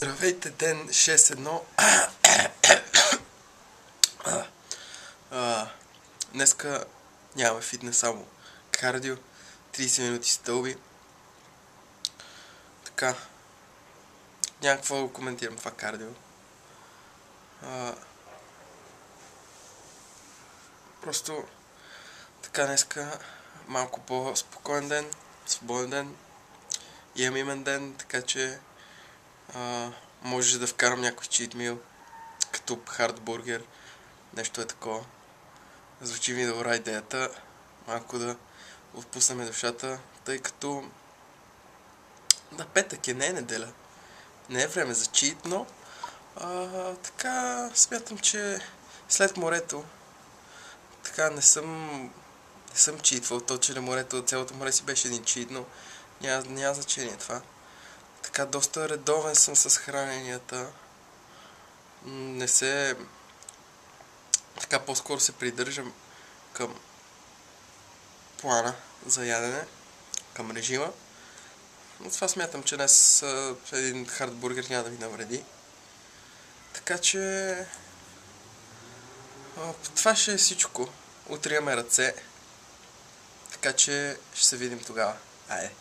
Здравейте, ден 6.1. Днеска нямаме фитнес, само кардио, 30 минути стълби. Така, няма какво да коментирам това кардио. Просто така днеска малко по-спокоен ден, свободен ден. Имам имен ден, така че може да вкарам някой чит мил, като хардбургер, нещо е такова. Звучи ми добра идеята, малко да отпуснем душата, тъй като на петък не е неделя. Не е време за чит, но така смятам, че след морето така не съм читвал. То, че на морето, цялото море си беше един чит, но няма значение това. Така доста редовен съм с храненията. Не се... Така по-скоро се придържам към плана за ядене, към режима. Но това смятам, че днес един хардбургер няма да ви навреди. Така че... това ще е всичко. Утре имаме ръце. Така че ще се видим тогава. Айде!